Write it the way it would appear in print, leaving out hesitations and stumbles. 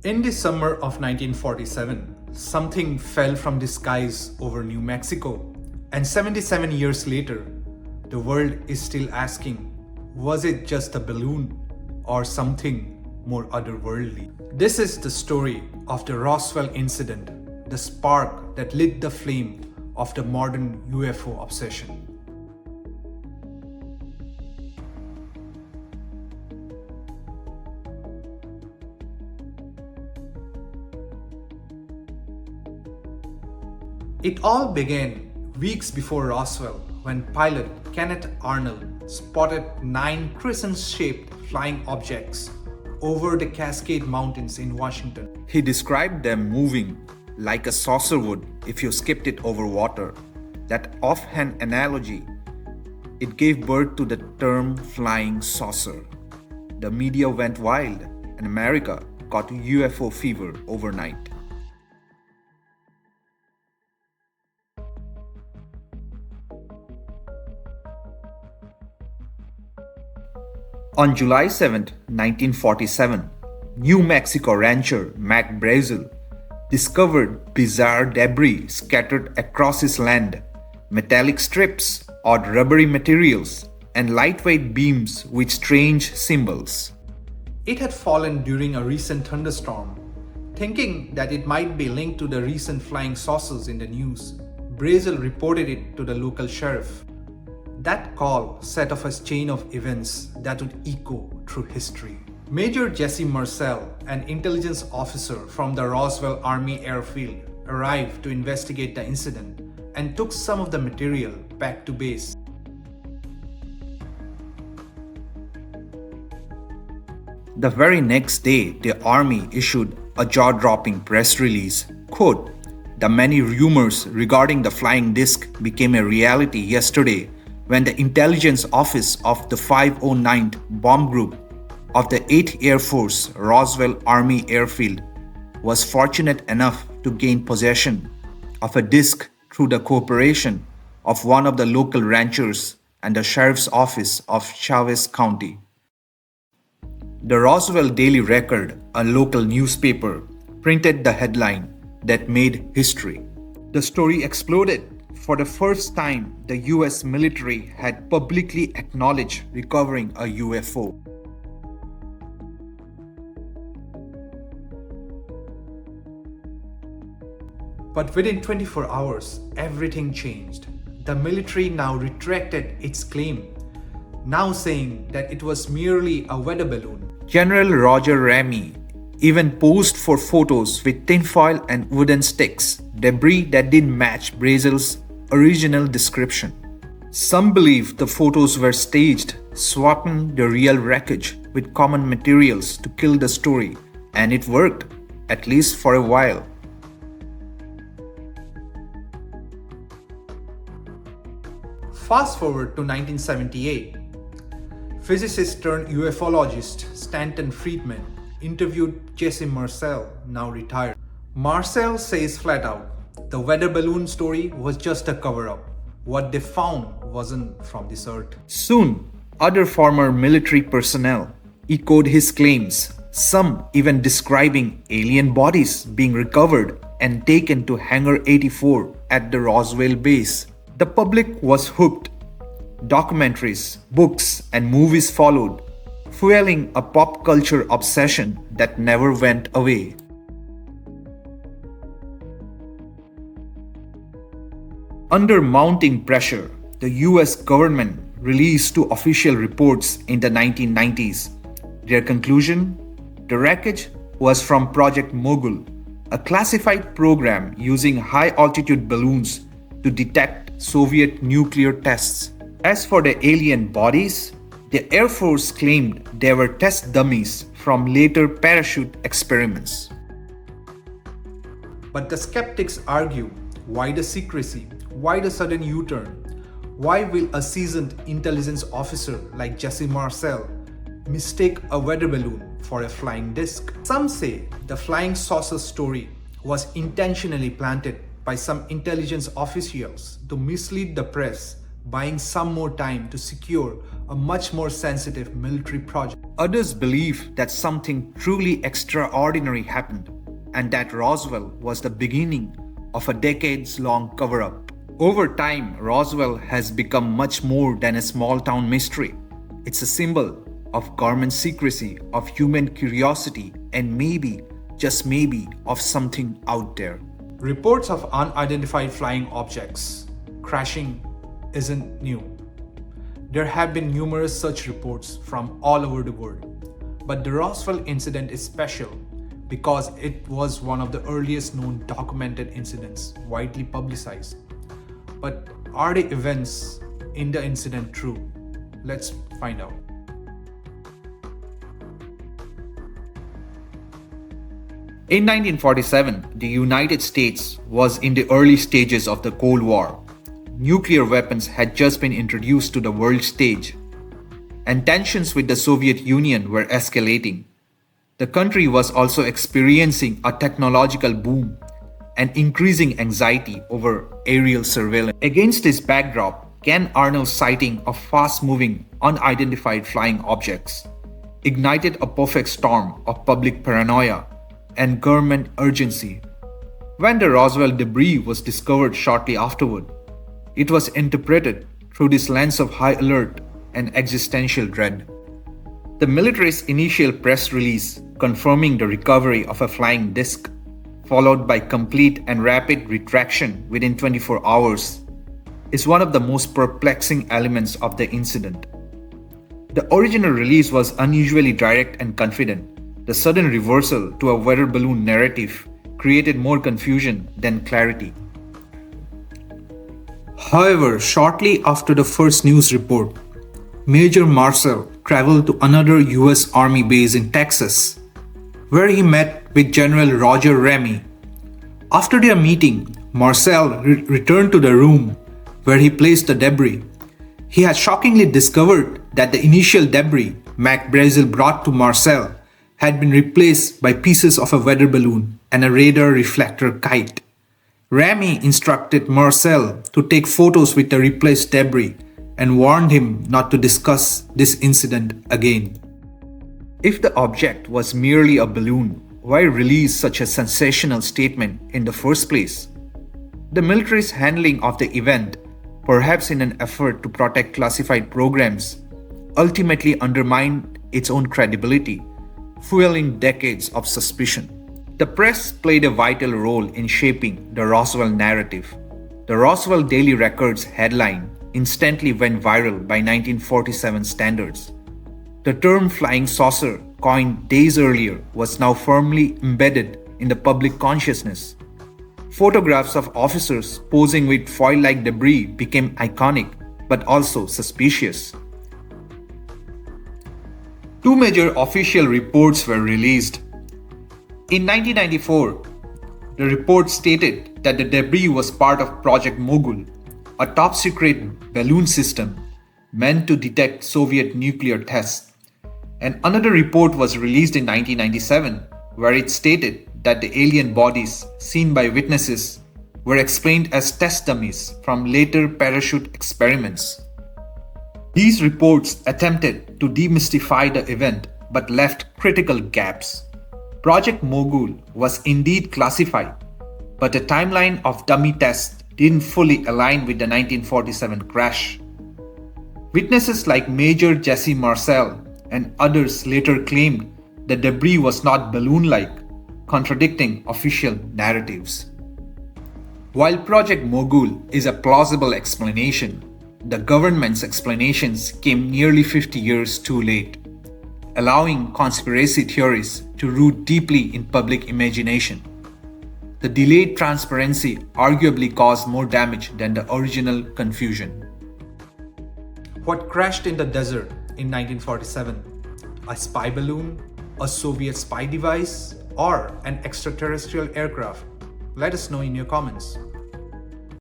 In the summer of 1947, something fell from the skies over New Mexico, and 77 years later, the world is still asking, was it just a balloon or something more otherworldly? This is the story of the Roswell incident, the spark that lit the flame of the modern UFO obsession. It all began weeks before Roswell when pilot Kenneth Arnold spotted 9 crescent-shaped flying objects over the Cascade Mountains in Washington. He described them moving like a saucer would if you skipped it over water. That offhand analogy, it gave birth to the term flying saucer. The media went wild and America got UFO fever overnight. On July 7, 1947, New Mexico rancher Mac Brazel discovered bizarre debris scattered across his land, metallic strips, odd rubbery materials, and lightweight beams with strange symbols. It had fallen during a recent thunderstorm. Thinking that it might be linked to the recent flying saucers in the news, Brazel reported it to the local sheriff. That call set off a chain of events that would echo through history. Major Jesse Marcel, an intelligence officer from the Roswell Army Airfield, arrived to investigate the incident and took some of the material back to base. The very next day, the Army issued a jaw-dropping press release. Quote, "The many rumors regarding the flying disc became a reality yesterday when the intelligence office of the 509th Bomb Group of the 8th Air Force Roswell Army Airfield was fortunate enough to gain possession of a disc through the cooperation of one of the local ranchers and the sheriff's office of Chavez County." The Roswell Daily Record, a local newspaper, printed the headline that made history. The story exploded. For the first time, the US military had publicly acknowledged recovering a UFO. But within 24 hours, everything changed. The military now retracted its claim, now saying that it was merely a weather balloon. General Roger Ramey even posed for photos with tinfoil and wooden sticks, debris that didn't match Brazel's original description. Some believe the photos were staged, swapping the real wreckage with common materials to kill the story, and it worked, at least for a while. Fast forward to 1978. Physicist turned ufologist Stanton Friedman interviewed Jesse Marcel, now retired. Marcel says flat out, the weather balloon story was just a cover-up. What they found wasn't from this earth. Soon, other former military personnel echoed his claims, some even describing alien bodies being recovered and taken to Hangar 84 at the Roswell base. The public was hooked. Documentaries, books, and movies followed, fueling a pop culture obsession that never went away. Under mounting pressure, the US government released 2 official reports in the 1990s. Their conclusion? The wreckage was from Project Mogul, a classified program using high-altitude balloons to detect Soviet nuclear tests. As for the alien bodies, the Air Force claimed they were test dummies from later parachute experiments. But the skeptics argue, why the secrecy? Why the sudden U-turn? Why will a seasoned intelligence officer like Jesse Marcel mistake a weather balloon for a flying disc? Some say the flying saucer story was intentionally planted by some intelligence officials to mislead the press buying some more time to secure a much more sensitive military project. Others believe that something truly extraordinary happened and that Roswell was the beginning of a decades-long cover-up. Over time, Roswell has become much more than a small-town mystery. It's a symbol of government secrecy, of human curiosity, and maybe, just maybe, of something out there. Reports of unidentified flying objects crashing isn't new. There have been numerous such reports from all over the world. But the Roswell incident is special because it was one of the earliest known documented incidents widely publicized. But are the events in the incident true? Let's find out. In 1947, the United States was in the early stages of the Cold War. Nuclear weapons had just been introduced to the world stage, and tensions with the Soviet Union were escalating. The country was also experiencing a technological boom and increasing anxiety over aerial surveillance. Against this backdrop, Ken Arnold's sighting of fast-moving, unidentified flying objects ignited a perfect storm of public paranoia and government urgency. When the Roswell debris was discovered shortly afterward, it was interpreted through this lens of high alert and existential dread. The military's initial press release confirming the recovery of a flying disc, followed by complete and rapid retraction within 24 hours, is one of the most perplexing elements of the incident. The original release was unusually direct and confident. The sudden reversal to a weather balloon narrative created more confusion than clarity. However, shortly after the first news report, Major Marcel traveled to another US Army base in Texas, where he met with General Roger Ramey. After their meeting, Marcel returned to the room where he placed the debris. He had shockingly discovered that the initial debris Mac Brazel brought to Marcel had been replaced by pieces of a weather balloon and a radar reflector kite. Ramey instructed Marcel to take photos with the replaced debris and warned him not to discuss this incident again. If the object was merely a balloon, why release such a sensational statement in the first place? The military's handling of the event, perhaps in an effort to protect classified programs, ultimately undermined its own credibility, fueling decades of suspicion. The press played a vital role in shaping the Roswell narrative. The Roswell Daily Record's headline instantly went viral by 1947 standards. The term flying saucer, coined days earlier, was now firmly embedded in the public consciousness. Photographs of officers posing with foil-like debris became iconic, but also suspicious. Two major official reports were released. In 1994, the report stated that the debris was part of Project Mogul, a top-secret balloon system meant to detect Soviet nuclear tests. And another report was released in 1997, where it stated that the alien bodies seen by witnesses were explained as test dummies from later parachute experiments. These reports attempted to demystify the event but left critical gaps. Project Mogul was indeed classified, but the timeline of dummy tests didn't fully align with the 1947 crash. Witnesses like Major Jesse Marcel and others later claimed the debris was not balloon-like, contradicting official narratives. While Project Mogul is a plausible explanation, the government's explanations came nearly 50 years too late, allowing conspiracy theories to root deeply in public imagination. The delayed transparency arguably caused more damage than the original confusion. What crashed in the desert in 1947? A spy balloon? A Soviet spy device? Or an extraterrestrial aircraft? Let us know in your comments.